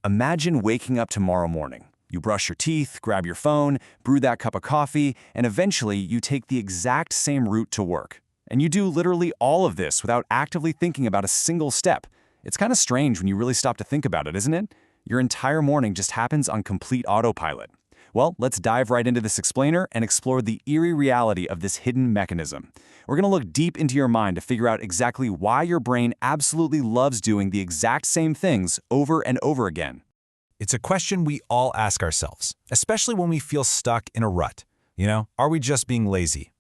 Imagine waking up tomorrow morning. You brush your teeth, grab your phone, brew that cup of coffee, and eventually you take the exact same route to work. And you do literally all of this without actively thinking about a single step. It's kind of strange when you really stop to think about it, isn't it? Your entire morning just happens on complete autopilot. Well, let's dive right into this explainer and explore the eerie reality of this hidden mechanism. We're going to look deep into your mind to figure out exactly why your brain absolutely loves doing the exact same things over and over again. It's a question we all ask ourselves, especially when we feel stuck in a rut. Are we just being lazy?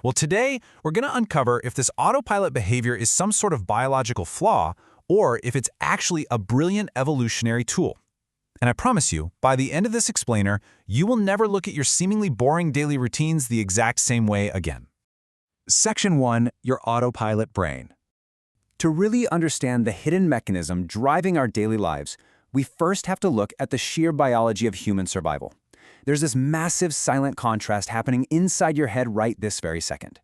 Well, today, we're going to uncover if this autopilot behavior is some sort of biological flaw or if it's actually a brilliant evolutionary tool. And I promise you, by the end of this explainer, you will never look at your seemingly boring daily routines the exact same way again. Section 1. Your autopilot brain. To really understand the hidden mechanism driving our daily lives, we first have to look at the sheer biology of human survival. There's this massive silent contrast happening inside your head right this very second.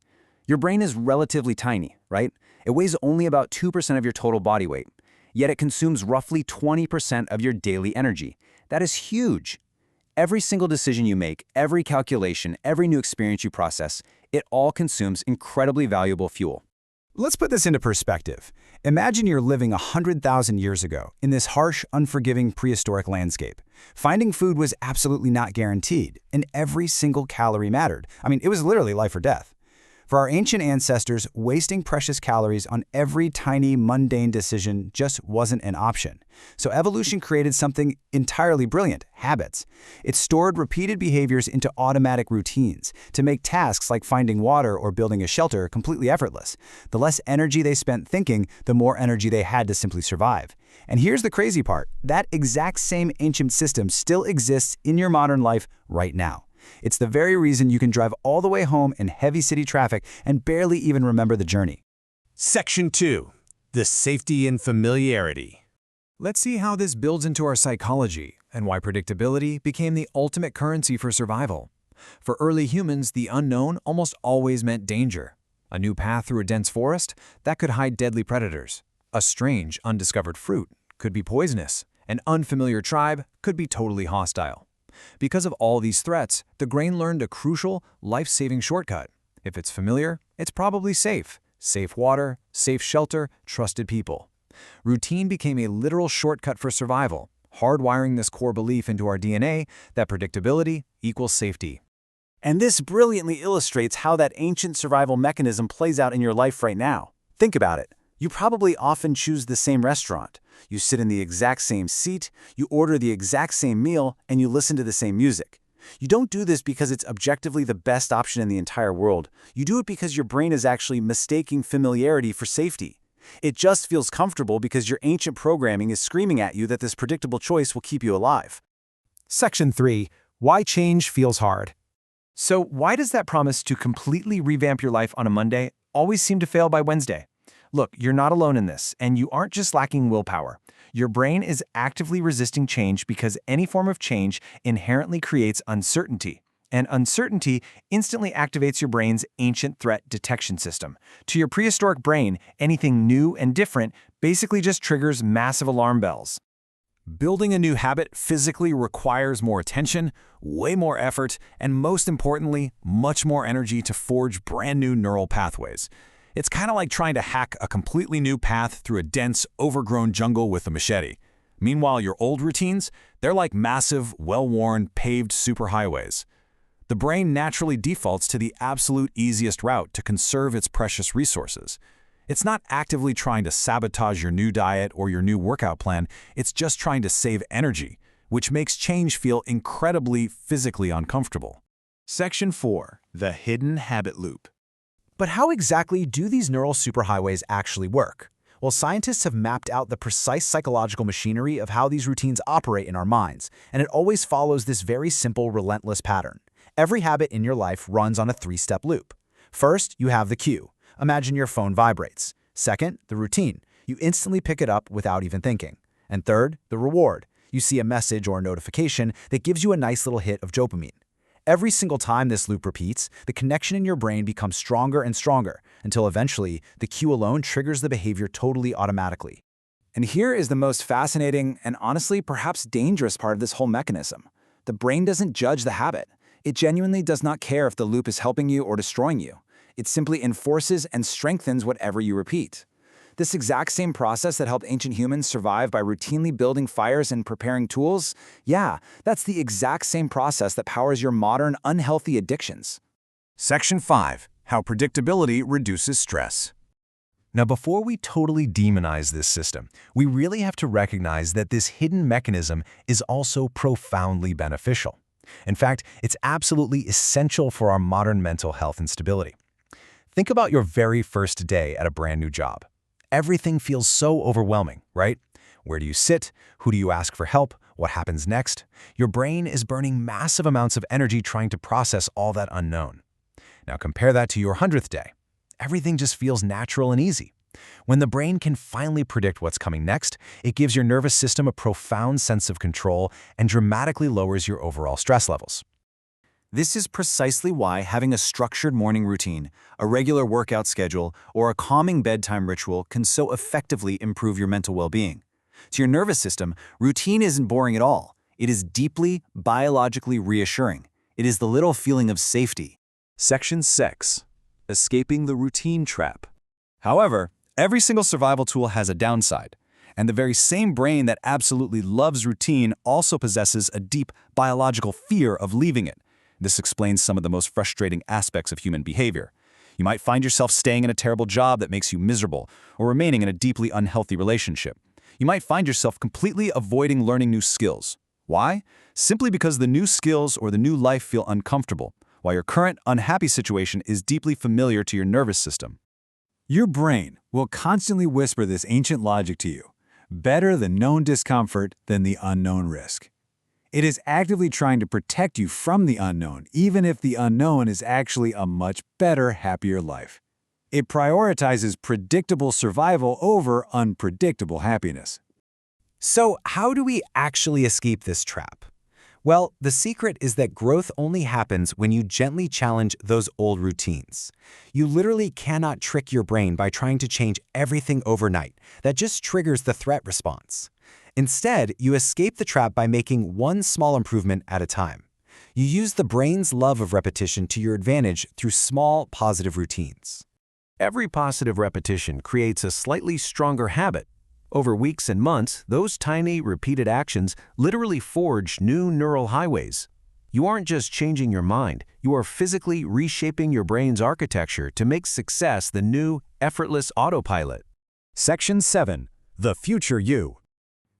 Your brain is relatively tiny, right? It weighs only about 2% of your total body weight. Yet it consumes roughly 20% of your daily energy. That is huge. Every single decision you make, every calculation, every new experience you process, it all consumes incredibly valuable fuel. Let's put this into perspective. Imagine you're living 100,000 years ago in this harsh, unforgiving prehistoric landscape. Finding food was absolutely not guaranteed, and every single calorie mattered. It was literally life or death. For our ancient ancestors, wasting precious calories on every tiny, mundane decision just wasn't an option. So evolution created something entirely brilliant: habits. It stored repeated behaviors into automatic routines to make tasks like finding water or building a shelter completely effortless. The less energy they spent thinking, the more energy they had to simply survive. And here's the crazy part: that exact same ancient system still exists in your modern life right now. It's the very reason you can drive all the way home in heavy city traffic and barely even remember the journey. Section 2. The safety and familiarity. Let's see how this builds into our psychology and why predictability became the ultimate currency for survival. For early humans, the unknown almost always meant danger. A new path through a dense forest that could hide deadly predators. A strange, undiscovered fruit could be poisonous. An unfamiliar tribe could be totally hostile. Because of all these threats, the brain learned a crucial, life-saving shortcut. If it's familiar, it's probably safe. Safe water, safe shelter, trusted people. Routine became a literal shortcut for survival, hardwiring this core belief into our DNA that predictability equals safety. And this brilliantly illustrates how that ancient survival mechanism plays out in your life right now. Think about it. You probably often choose the same restaurant. You sit in the exact same seat, you order the exact same meal, and you listen to the same music. You don't do this because it's objectively the best option in the entire world. You do it because your brain is actually mistaking familiarity for safety. It just feels comfortable because your ancient programming is screaming at you that this predictable choice will keep you alive. Section 3. Why change feels hard. So why does that promise to completely revamp your life on a Monday always seem to fail by Wednesday? Look, you're not alone in this, and you aren't just lacking willpower. Your brain is actively resisting change because any form of change inherently creates uncertainty. And uncertainty instantly activates your brain's ancient threat detection system. To your prehistoric brain, anything new and different basically just triggers massive alarm bells. Building a new habit physically requires more attention, way more effort, and most importantly, much more energy to forge brand new neural pathways. It's kind of like trying to hack a completely new path through a dense, overgrown jungle with a machete. Meanwhile, your old routines, they're like massive, well-worn, paved superhighways. The brain naturally defaults to the absolute easiest route to conserve its precious resources. It's not actively trying to sabotage your new diet or your new workout plan, it's just trying to save energy, which makes change feel incredibly physically uncomfortable. Section 4. The hidden habit loop. But how exactly do these neural superhighways actually work? Well, scientists have mapped out the precise psychological machinery of how these routines operate in our minds, and it always follows this very simple, relentless pattern. Every habit in your life runs on a three-step loop. First, you have the cue. Imagine your phone vibrates. Second, the routine. You instantly pick it up without even thinking. And third, the reward. You see a message or a notification that gives you a nice little hit of dopamine. Every single time this loop repeats, the connection in your brain becomes stronger and stronger until eventually the cue alone triggers the behavior totally automatically. And here is the most fascinating and honestly perhaps dangerous part of this whole mechanism. The brain doesn't judge the habit. It genuinely does not care if the loop is helping you or destroying you. It simply enforces and strengthens whatever you repeat. This exact same process that helped ancient humans survive by routinely building fires and preparing tools, yeah, that's the exact same process that powers your modern unhealthy addictions. Section 5. How predictability reduces stress. Now, before we totally demonize this system, we really have to recognize that this hidden mechanism is also profoundly beneficial. In fact, it's absolutely essential for our modern mental health and stability. Think about your very first day at a brand new job. Everything feels so overwhelming, right? Where do you sit? Who do you ask for help? What happens next? Your brain is burning massive amounts of energy trying to process all that unknown. Now compare that to your 100th day. Everything just feels natural and easy. When the brain can finally predict what's coming next, it gives your nervous system a profound sense of control and dramatically lowers your overall stress levels. This is precisely why having a structured morning routine, a regular workout schedule, or a calming bedtime ritual can so effectively improve your mental well-being. To your nervous system, routine isn't boring at all. It is deeply, biologically reassuring. It is the little feeling of safety. Section 6. Escaping the routine trap. However, every single survival tool has a downside, and the very same brain that absolutely loves routine also possesses a deep biological fear of leaving it. This explains some of the most frustrating aspects of human behavior. You might find yourself staying in a terrible job that makes you miserable, or remaining in a deeply unhealthy relationship. You might find yourself completely avoiding learning new skills. Why? Simply because the new skills or the new life feel uncomfortable, while your current unhappy situation is deeply familiar to your nervous system. Your brain will constantly whisper this ancient logic to you: better the known discomfort than the unknown risk. It is actively trying to protect you from the unknown, even if the unknown is actually a much better, happier life. It prioritizes predictable survival over unpredictable happiness. So, how do we actually escape this trap? Well, the secret is that growth only happens when you gently challenge those old routines. You literally cannot trick your brain by trying to change everything overnight. That just triggers the threat response. Instead, you escape the trap by making one small improvement at a time. You use the brain's love of repetition to your advantage through small, positive routines. Every positive repetition creates a slightly stronger habit. Over weeks and months, those tiny, repeated actions literally forge new neural highways. You aren't just changing your mind, you are physically reshaping your brain's architecture to make success the new, effortless autopilot. Section 7. The Future You.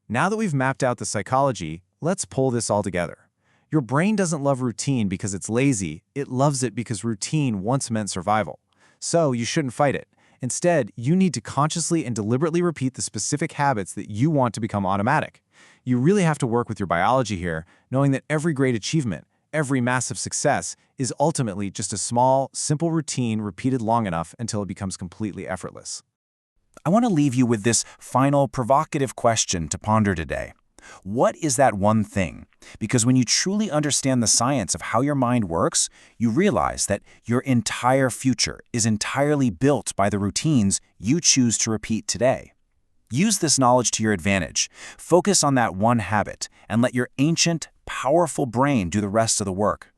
Now that we've mapped out the psychology, let's pull this all together. Your brain doesn't love routine because it's lazy, it loves it because routine once meant survival. So you shouldn't fight it. Instead, you need to consciously and deliberately repeat the specific habits that you want to become automatic. You really have to work with your biology here, knowing that every great achievement, every massive success, is ultimately just a small, simple routine repeated long enough until it becomes completely effortless. I want to leave you with this final provocative question to ponder today. What is that one thing? Because when you truly understand the science of how your mind works, you realize that your entire future is entirely built by the routines you choose to repeat today. Use this knowledge to your advantage. Focus on that one habit and let your ancient, powerful brain do the rest of the work.